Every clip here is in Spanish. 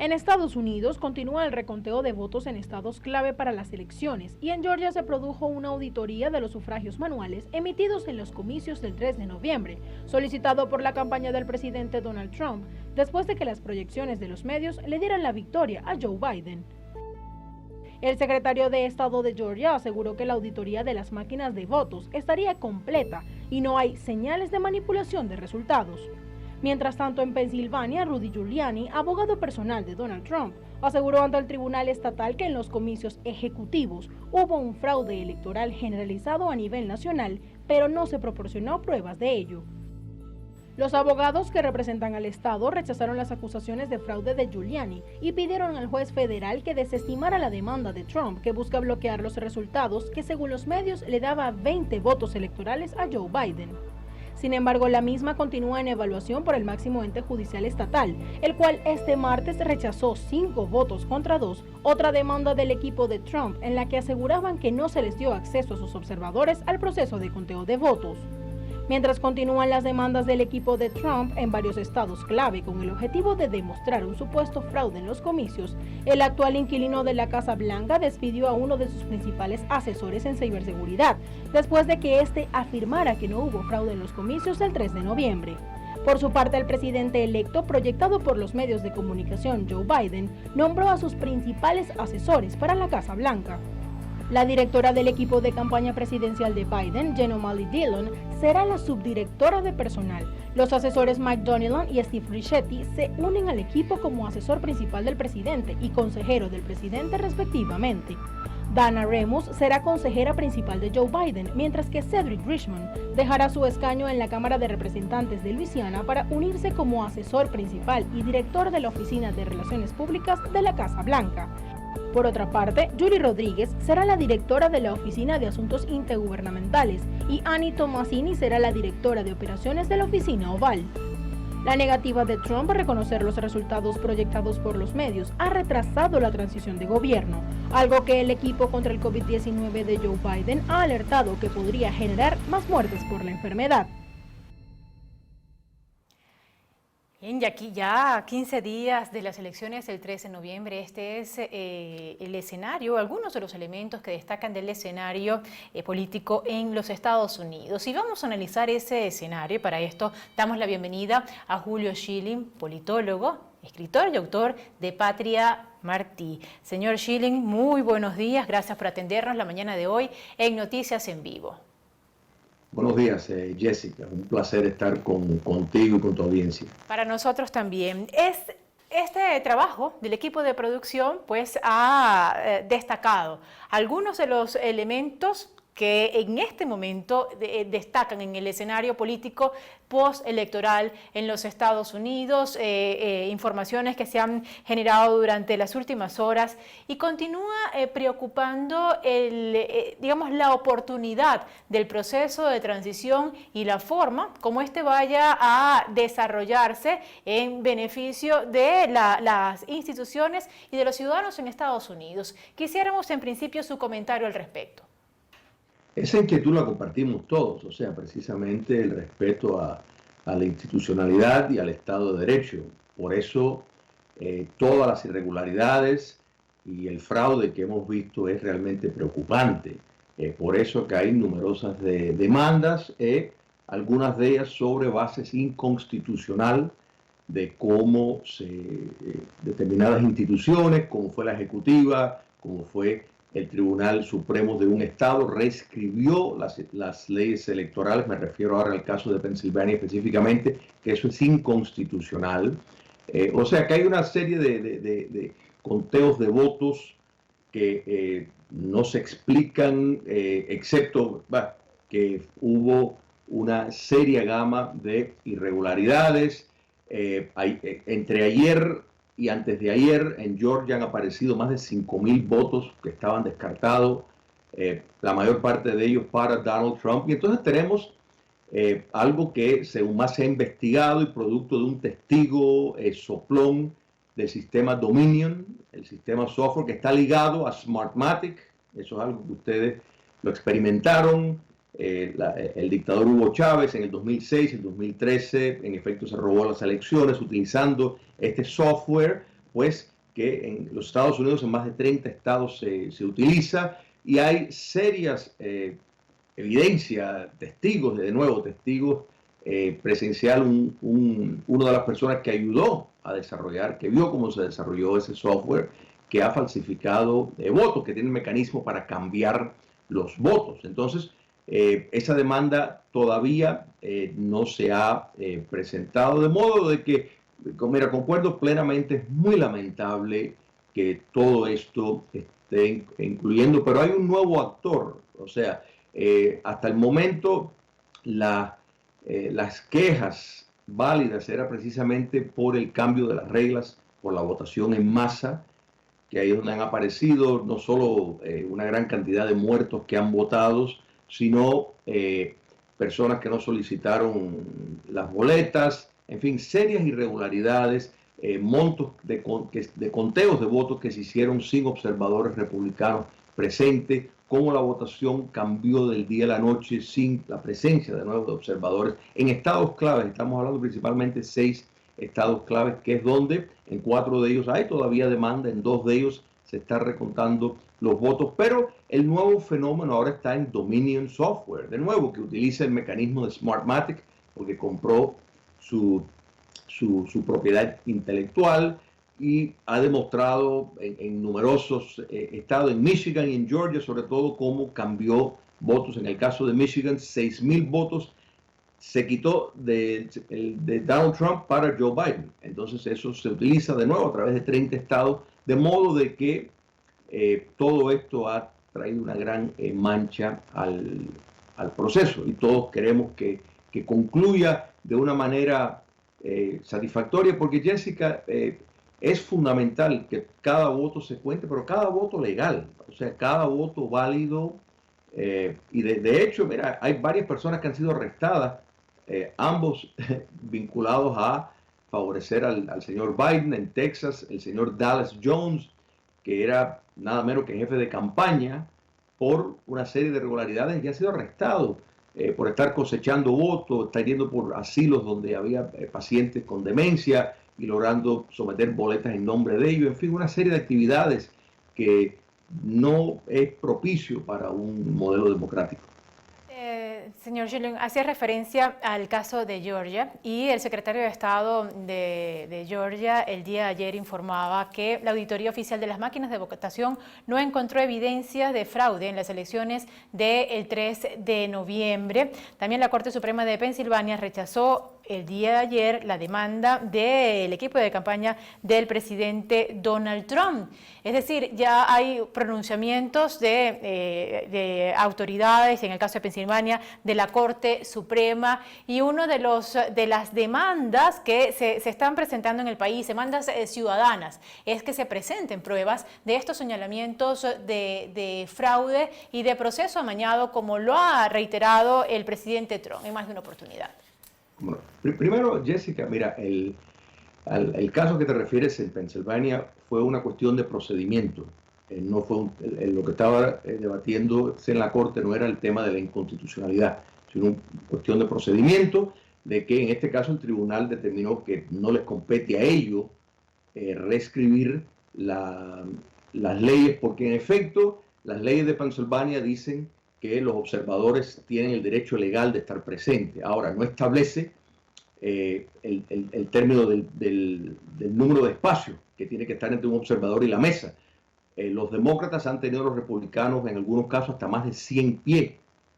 En Estados Unidos continúa el reconteo de votos en estados clave para las elecciones y en Georgia se produjo una auditoría de los sufragios manuales emitidos en los comicios del 3 de noviembre, solicitado por la campaña del presidente Donald Trump, después de que las proyecciones de los medios le dieran la victoria a Joe Biden. El secretario de Estado de Georgia aseguró que la auditoría de las máquinas de votos estaría completa y no hay señales de manipulación de resultados. Mientras tanto, en Pensilvania, Rudy Giuliani, abogado personal de Donald Trump, aseguró ante el Tribunal Estatal que en los comicios ejecutivos hubo un fraude electoral generalizado a nivel nacional, pero no se proporcionó pruebas de ello. Los abogados que representan al Estado rechazaron las acusaciones de fraude de Giuliani y pidieron al juez federal que desestimara la demanda de Trump, que busca bloquear los resultados que, según los medios, le daba 20 votos electorales a Joe Biden. Sin embargo, la misma continúa en evaluación por el máximo ente judicial estatal, el cual este martes rechazó 5 votos contra 2, otra demanda del equipo de Trump en la que aseguraban que no se les dio acceso a sus observadores al proceso de conteo de votos. Mientras continúan las demandas del equipo de Trump en varios estados clave con el objetivo de demostrar un supuesto fraude en los comicios, el actual inquilino de la Casa Blanca despidió a uno de sus principales asesores en ciberseguridad, después de que éste afirmara que no hubo fraude en los comicios del 3 de noviembre. Por su parte, el presidente electo, proyectado por los medios de comunicación Joe Biden, nombró a sus principales asesores para la Casa Blanca. La directora del equipo de campaña presidencial de Biden, Jen O'Malley Dillon, será la subdirectora de personal. Los asesores Mike Donilon y Steve Ricchetti se unen al equipo como asesor principal del presidente y consejero del presidente respectivamente. Dana Remus será consejera principal de Joe Biden, mientras que Cedric Richmond dejará su escaño en la Cámara de Representantes de Luisiana para unirse como asesor principal y director de la Oficina de Relaciones Públicas de la Casa Blanca. Por otra parte, Julie Rodríguez será la directora de la Oficina de Asuntos Intergubernamentales y Annie Tomasini será la directora de operaciones de la Oficina Oval. La negativa de Trump a reconocer los resultados proyectados por los medios ha retrasado la transición de gobierno, algo que el equipo contra el COVID-19 de Joe Biden ha alertado que podría generar más muertes por la enfermedad. Bien, y aquí ya 15 días de las elecciones del 13 de noviembre, este es el escenario, algunos de los elementos que destacan del escenario político en los Estados Unidos. Y vamos a analizar ese escenario y para esto damos la bienvenida a Julio Schilling, politólogo, escritor y autor de Patria Martí. Señor Schilling, muy buenos días, gracias por atendernos la mañana de hoy en Noticias en Vivo. Buenos días, Jessica. Un placer estar contigo y con tu audiencia. Para nosotros también. Este trabajo del equipo de producción pues ha destacado algunos de los elementos que en este momento destacan en el escenario político postelectoral en los Estados Unidos, informaciones que se han generado durante las últimas horas y continúa preocupando digamos, la oportunidad del proceso de transición y la forma como este vaya a desarrollarse en beneficio de las instituciones y de los ciudadanos en Estados Unidos. Quisiéramos en principio su comentario al respecto. Esa inquietud la compartimos todos, o sea, precisamente el respeto a la institucionalidad y al Estado de Derecho. Por eso, todas las irregularidades y el fraude que hemos visto es realmente preocupante. Por eso que hay numerosas demandas, algunas de ellas sobre bases inconstitucional de cómo determinadas instituciones, como fue la Ejecutiva, como fue el Tribunal Supremo de un Estado, reescribió las leyes electorales. Me refiero ahora al caso de Pensilvania específicamente, que eso es inconstitucional. O sea que hay una serie de conteos de votos que no se explican, excepto que hubo una seria gama de irregularidades. Entre ayer y antes de ayer en Georgia han aparecido más de 5.000 votos que estaban descartados, la mayor parte de ellos para Donald Trump. Y entonces tenemos algo que según más se ha investigado y producto de un testigo soplón del sistema Dominion, el sistema software que está ligado a Smartmatic. Eso es algo que ustedes lo experimentaron. El dictador Hugo Chávez en el 2006, el 2013, en efecto se robó las elecciones utilizando este software, pues que en los Estados Unidos en más de 30 estados se utiliza y hay serias evidencia, testigos, de nuevo, testigos presencial, una de las personas que ayudó a desarrollar, que vio cómo se desarrolló ese software, que ha falsificado votos, que tiene un mecanismo para cambiar los votos. Entonces, esa demanda todavía no se ha presentado, de modo de que, mira, concuerdo plenamente, es muy lamentable que todo esto esté incluyendo, pero hay un nuevo actor, o sea, hasta el momento las quejas válidas era precisamente por el cambio de las reglas, por la votación en masa, que ahí es donde han aparecido no solo una gran cantidad de muertos que han votado, sino personas que no solicitaron las boletas, en fin, serias irregularidades, montos de conteos de votos que se hicieron sin observadores republicanos presentes, cómo la votación cambió del día a la noche sin la presencia de nuevo de observadores en estados claves. Estamos hablando principalmente de 6 estados claves, que es donde en 4 de ellos hay todavía demanda, en 2 de ellos se está recontando los votos, pero el nuevo fenómeno ahora está en Dominion Software, de nuevo, que utiliza el mecanismo de Smartmatic, porque compró su propiedad intelectual y ha demostrado en numerosos estados, en Michigan y en Georgia sobre todo, cómo cambió votos. En el caso de Michigan, 6,000 votos se quitó de Donald Trump para Joe Biden. Entonces eso se utiliza de nuevo a través de 30 estados, de modo de que todo esto ha traído una gran mancha al proceso y todos queremos que concluya de una manera satisfactoria, porque Jessica, es fundamental que cada voto se cuente, pero cada voto legal, o sea, cada voto válido. Y de hecho, mira, hay varias personas que han sido arrestadas, ambos vinculados a favorecer al señor Biden en Texas, el señor Dallas Jones, que era nada menos que jefe de campaña, por una serie de irregularidades, y ha sido arrestado por estar cosechando votos, estar yendo por asilos donde había pacientes con demencia y logrando someter boletas en nombre de ellos. En fin, una serie de actividades que no es propicio para un modelo democrático. Señor Julian, hacía referencia al caso de Georgia y el secretario de Estado de Georgia el día de ayer informaba que la auditoría oficial de las máquinas de votación no encontró evidencias de fraude en las elecciones del 3 de noviembre. También la Corte Suprema de Pensilvania rechazó el día de ayer la demanda del equipo de campaña del presidente Donald Trump. Es decir, ya hay pronunciamientos de autoridades, en el caso de Pensilvania, de la Corte Suprema, y uno de las demandas que se están presentando en el país, demandas ciudadanas, es que se presenten pruebas de estos señalamientos de fraude y de proceso amañado, como lo ha reiterado el presidente Trump en más de una oportunidad. Bueno, primero, Jessica, mira, el caso que te refieres en Pensilvania fue una cuestión de procedimiento. No fue lo que estaba debatiendo en la Corte no era el tema de la inconstitucionalidad, sino una cuestión de procedimiento, de que en este caso el tribunal determinó que no les compete a ellos reescribir las leyes, porque en efecto las leyes de Pensilvania dicen que los observadores tienen el derecho legal de estar presentes. Ahora, no establece el término del número de espacios que tiene que estar entre un observador y la mesa. Los demócratas han tenido a los republicanos en algunos casos hasta más de 100 pies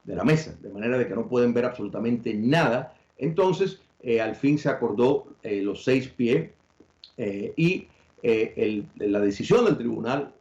de la mesa, de manera de que no pueden ver absolutamente nada. Entonces, al fin se acordó los 6 pies y la decisión del tribunal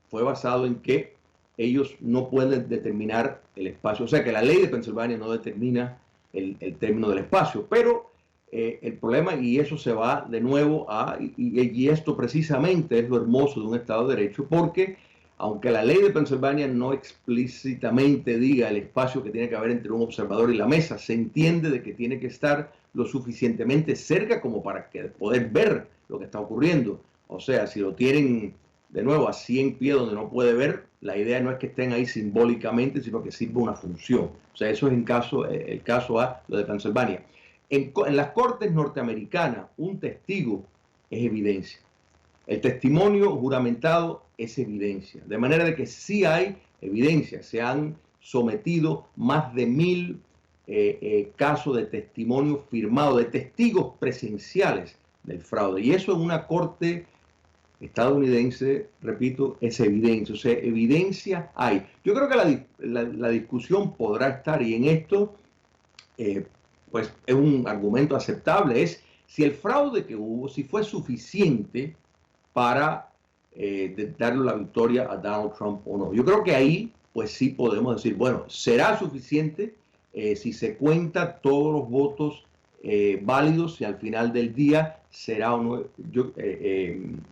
fue basado en que ellos no pueden determinar el espacio, o sea que la ley de Pensilvania no determina el término del espacio, pero el problema, y eso se va de nuevo y esto precisamente es lo hermoso de un Estado de Derecho, porque aunque la ley de Pensilvania no explícitamente diga el espacio que tiene que haber entre un observador y la mesa, se entiende de que tiene que estar lo suficientemente cerca como para poder ver lo que está ocurriendo. O sea, si lo tienen de nuevo a 100 pies donde no puede ver, la idea no es que estén ahí simbólicamente, sino que sirva una función. O sea, eso es el caso A, lo de Pensilvania. En las cortes norteamericanas, un testigo es evidencia. el testimonio juramentado es evidencia, de manera de que sí hay evidencia. Se han sometido más de 1000 casos de testimonio firmado, de testigos presenciales del fraude. Y eso en una corte estadounidense, repito, es evidencia. O sea, evidencia hay. Yo creo que la discusión podrá estar, y en esto, pues es un argumento aceptable, es si el fraude que hubo, si fue suficiente para darle la victoria a Donald Trump o no. Yo creo que ahí, pues sí podemos decir, bueno, será suficiente si se cuenta todos los votos válidos, y al final del día será o no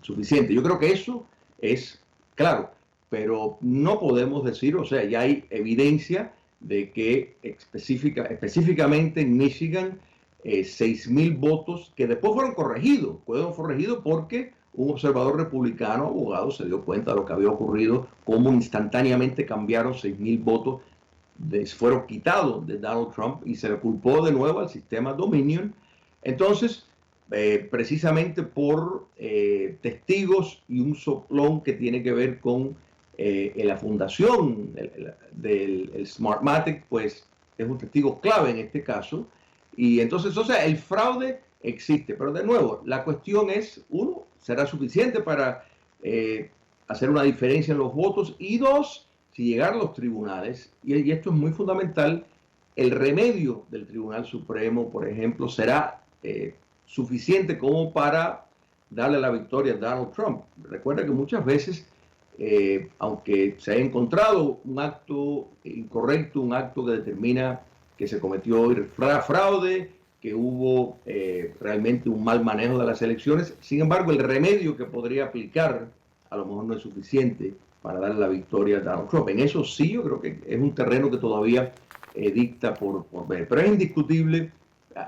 suficiente. Yo creo que eso es claro, pero no podemos decir, o sea, ya hay evidencia de que específicamente en Michigan, 6,000 votos que después fueron corregidos porque un observador republicano, abogado, se dio cuenta de lo que había ocurrido, cómo instantáneamente cambiaron 6,000 votos, fueron quitados de Donald Trump y se le culpó de nuevo al sistema Dominion. Entonces, precisamente por testigos y un soplón que tiene que ver con la fundación del Smartmatic, pues es un testigo clave en este caso. Y entonces, o sea, el fraude existe, pero de nuevo, la cuestión es, uno, ¿será suficiente para hacer una diferencia en los votos? Y dos, si llegar a los tribunales, y esto es muy fundamental, el remedio del Tribunal Supremo, por ejemplo, será suficiente como para darle la victoria a Donald Trump. Recuerda que muchas veces, aunque se haya encontrado un acto incorrecto, un acto que determina que se cometió fraude, que hubo realmente un mal manejo de las elecciones, sin embargo, el remedio que podría aplicar a lo mejor no es suficiente para darle la victoria a Donald Trump. En eso sí, yo creo que es un terreno que todavía dicta por ver. Pero es indiscutible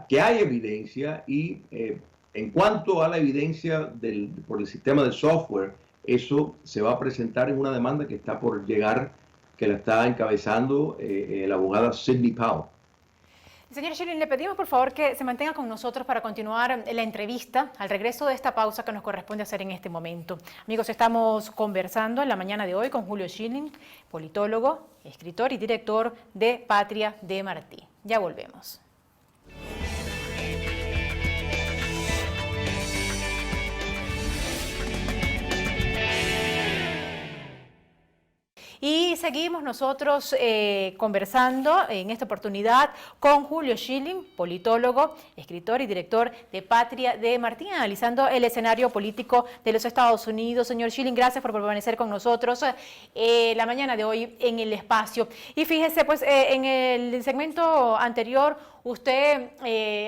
que hay evidencia, y en cuanto a la evidencia por el sistema de software, eso se va a presentar en una demanda que está por llegar, que la está encabezando la abogada Sidney Powell. Señor Schilling, le pedimos por favor que se mantenga con nosotros para continuar la entrevista al regreso de esta pausa que nos corresponde hacer en este momento. Amigos, estamos conversando en la mañana de hoy con Julio Schilling, politólogo, escritor y director de Patria de Martí. Ya volvemos. Y seguimos nosotros conversando en esta oportunidad con Julio Schilling, politólogo, escritor y director de Patria de Martí, analizando el escenario político de los Estados Unidos. Señor Schilling, gracias por permanecer con nosotros la mañana de hoy en el espacio. Y fíjese, pues en el segmento anterior usted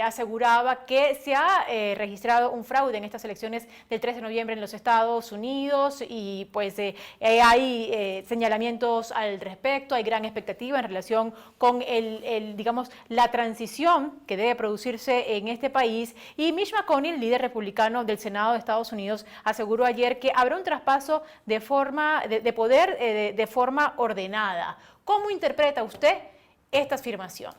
aseguraba que se ha registrado un fraude en estas elecciones del 3 de noviembre en los Estados Unidos, y pues hay señalamientos al respecto, hay gran expectativa en relación con digamos, la transición que debe producirse en este país. Y Mitch McConnell, líder republicano del Senado de Estados Unidos, aseguró ayer que habrá un traspaso de poder de forma ordenada. ¿Cómo interpreta usted esta afirmación?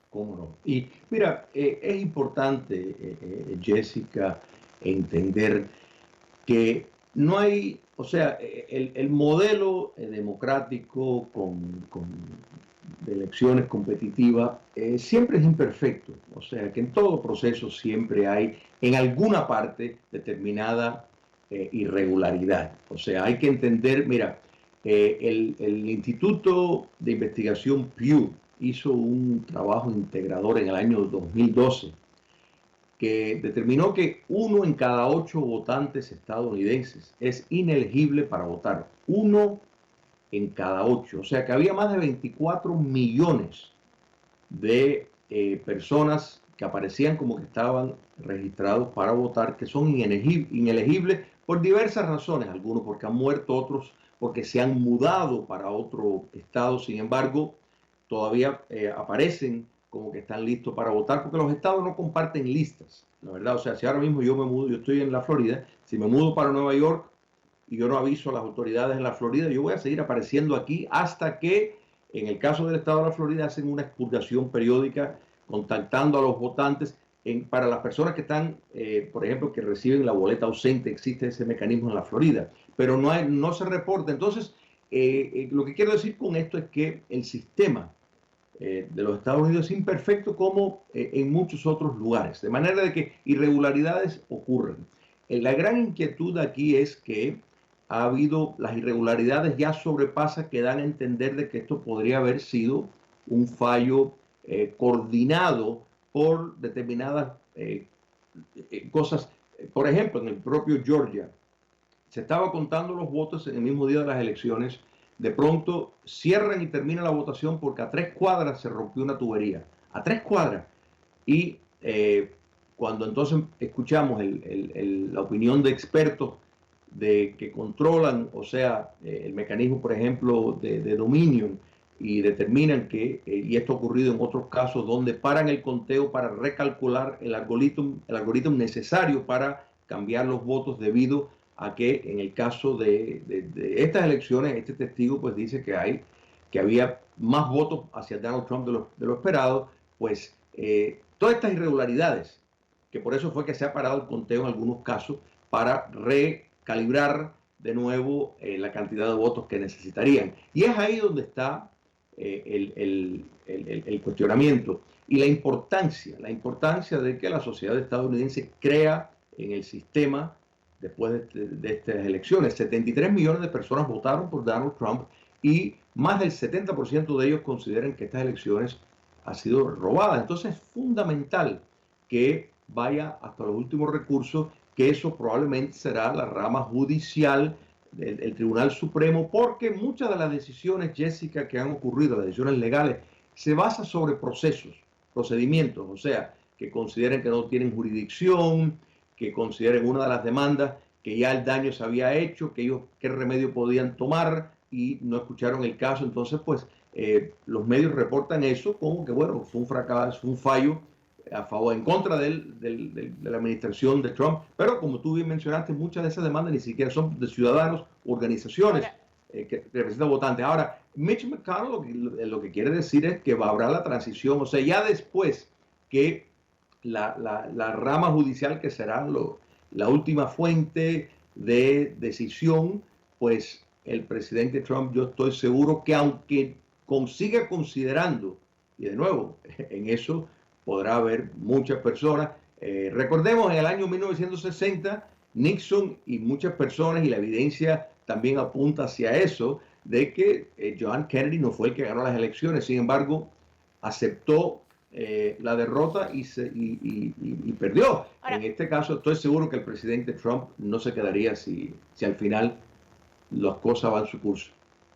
¿Cómo no? Y mira, es importante, Jessica, entender que no hay, o sea, el modelo democrático de elecciones competitivas siempre es imperfecto. O sea, que en todo proceso siempre hay en alguna parte determinada irregularidad. O sea, hay que entender, mira, el Instituto de Investigación Pew hizo un trabajo integrador en el año 2012 que determinó que 1 en cada 8 votantes estadounidenses es inelegible para votar. 1 en cada 8. O sea que había más de 24 millones de personas que aparecían como que estaban registrados para votar, que son inelegibles por diversas razones. Algunos porque han muerto, otros porque se han mudado para otro estado. Sin embargo, todavía aparecen como que están listos para votar, porque los estados no comparten listas, la verdad. O sea, si ahora mismo yo me mudo, yo estoy en la Florida, si me mudo para Nueva York y yo no aviso a las autoridades en la Florida, yo voy a seguir apareciendo aquí hasta que, en el caso del estado de la Florida, hacen una expurgación periódica contactando a los votantes para las personas que están, por ejemplo, que reciben la boleta ausente, existe ese mecanismo en la Florida, pero no se reporta. Entonces, lo que quiero decir con esto es que el sistema de los Estados Unidos es imperfecto como en muchos otros lugares, de manera de que irregularidades ocurren. La gran inquietud aquí es que ha habido, las irregularidades ya sobrepasan, que dan a entender de que esto podría haber sido un fallo coordinado por determinadas cosas. Por ejemplo, en el propio Georgia, se estaba contando los votos en el mismo día de las elecciones. De pronto cierran y termina la votación porque a 3 cuadras se rompió una tubería. A 3 cuadras. Y cuando entonces escuchamos la opinión de expertos que controlan, o sea, el mecanismo, por ejemplo, de Dominion, y determinan que, y esto ha ocurrido en otros casos, donde paran el conteo para recalcular el algoritmo necesario para cambiar los votos, debido a que en el caso de estas elecciones, este testigo pues dice que había más votos hacia Donald Trump de lo esperado. Pues todas estas irregularidades, que por eso fue que se ha parado el conteo en algunos casos, para recalibrar de nuevo la cantidad de votos que necesitarían. Y es ahí donde está el cuestionamiento y la importancia de que la sociedad estadounidense crea en el sistema después de estas elecciones. 73 millones de personas votaron por Donald Trump y más del 70% de ellos consideran que estas elecciones han sido robadas. Entonces es fundamental que vaya hasta los últimos recursos, que eso probablemente será la rama judicial del Tribunal Supremo, porque muchas de las decisiones, Jessica, que han ocurrido, las decisiones legales, se basan sobre procedimientos, o sea, que consideren que no tienen jurisdicción, que consideren una de las demandas que ya el daño se había hecho, que ellos qué remedio podían tomar, y no escucharon el caso. Entonces, pues, los medios reportan eso como que, bueno, fue un fracaso, fue un fallo a favor, en contra de la administración de Trump. Pero como tú bien mencionaste, muchas de esas demandas ni siquiera son de ciudadanos, organizaciones que representan votantes. Ahora, Mitch McConnell lo que quiere decir es que habrá la transición, o sea, ya después que la rama judicial, que será la última fuente de decisión, pues el presidente Trump, yo estoy seguro que aunque siga considerando, y de nuevo, en eso podrá haber muchas personas. Recordemos, en el año 1960, Nixon y muchas personas, y la evidencia también apunta hacia eso, de que John Kennedy no fue el que ganó las elecciones. Sin embargo, aceptó la derrota y perdió. Ahora, en este caso, estoy seguro que el presidente Trump no se quedaría si al final las cosas van su curso.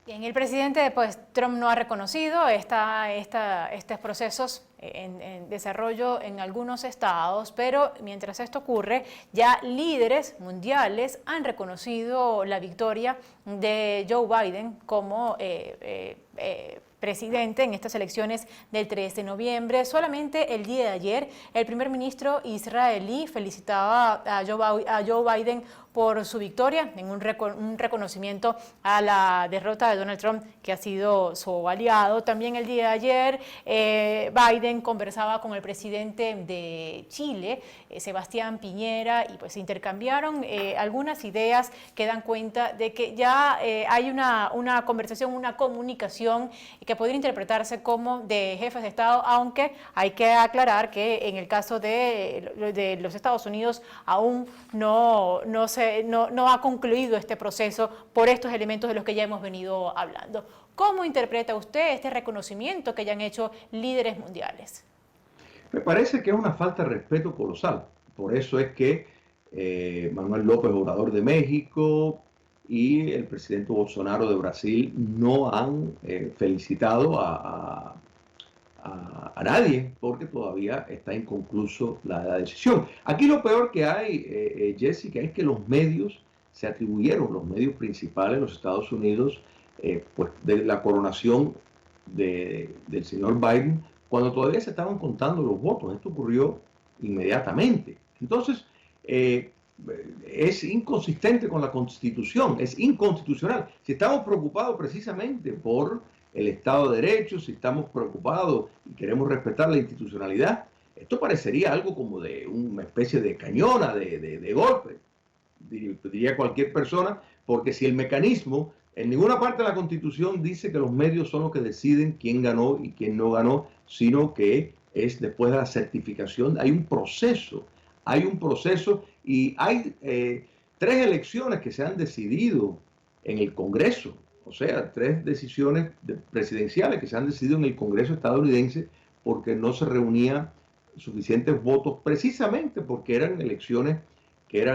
Bien, el presidente, pues, Trump no ha reconocido estos procesos en desarrollo en algunos estados, pero mientras esto ocurre, ya líderes mundiales han reconocido la victoria de Joe Biden como presidente en estas elecciones del 3 de noviembre. Solamente el día de ayer, el primer ministro israelí felicitaba a Joe Biden por su victoria, en un reconocimiento a la derrota de Donald Trump, que ha sido su aliado. También el día de ayer, Biden conversaba con el presidente de Chile, Sebastián Piñera, y pues intercambiaron algunas ideas que dan cuenta de que ya hay una conversación, una comunicación que podría interpretarse como de jefes de Estado, aunque hay que aclarar que en el caso de los Estados Unidos aún no ha concluido este proceso por estos elementos de los que ya hemos venido hablando. ¿Cómo interpreta usted este reconocimiento que ya han hecho líderes mundiales? Me parece que es una falta de respeto colosal. Por eso es que Manuel López Obrador de México y el presidente Bolsonaro de Brasil no han felicitado a nadie, porque todavía está inconcluso la decisión. Aquí lo peor que hay, Jessica, es que los medios se atribuyeron, los medios principales de los Estados Unidos, pues de la coronación del señor Biden, cuando todavía se estaban contando los votos. Esto ocurrió inmediatamente. Entonces, es inconsistente con la Constitución, es inconstitucional. Si estamos preocupados precisamente por el Estado de Derecho, si estamos preocupados y queremos respetar la institucionalidad, esto parecería algo como de una especie de cañona, de golpe, diría cualquier persona, porque si el mecanismo, en ninguna parte de la Constitución dice que los medios son los que deciden quién ganó y quién no ganó, sino que es después de la certificación, hay un proceso y hay 3 elecciones que se han decidido en el Congreso, o sea, 3 decisiones presidenciales que se han decidido en el Congreso estadounidense porque no se reunían suficientes votos, precisamente porque eran elecciones que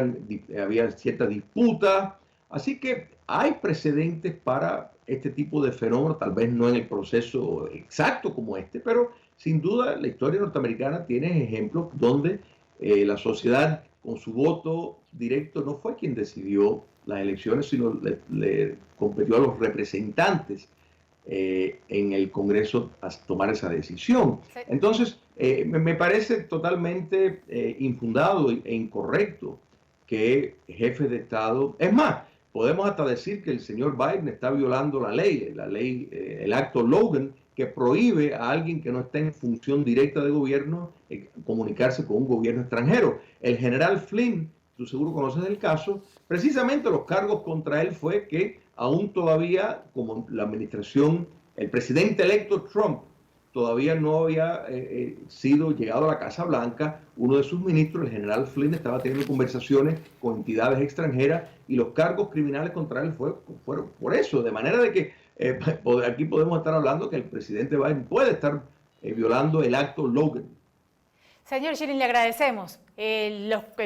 había cierta disputa. Así que hay precedentes para este tipo de fenómenos, tal vez no en el proceso exacto como este, pero sin duda la historia norteamericana tiene ejemplos donde la sociedad con su voto directo no fue quien decidió las elecciones, sino le competió a los representantes en el Congreso a tomar esa decisión. Sí. Entonces, me parece totalmente infundado e incorrecto que jefes de Estado, es más, podemos hasta decir que el señor Biden está violando la ley, el acto Logan, que prohíbe a alguien que no está en función directa de gobierno comunicarse con un gobierno extranjero. El general Flynn, tú seguro conoces el caso, precisamente los cargos contra él fue que aún todavía, como la administración, el presidente electo Trump todavía no había sido llegado a la Casa Blanca, uno de sus ministros, el general Flynn, estaba teniendo conversaciones con entidades extranjeras y los cargos criminales contra él fueron por eso, de manera de que aquí podemos estar hablando que el presidente Biden puede estar violando el acto Logan. Señor Schilling, le agradecemos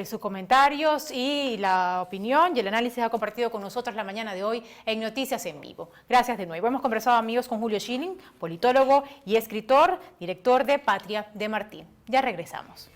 sus comentarios y la opinión y el análisis que ha compartido con nosotros la mañana de hoy en Noticias en Vivo. Gracias de nuevo. Hemos conversado, amigos, con Julio Schilling, politólogo y escritor, director de Patria de Martín. Ya regresamos.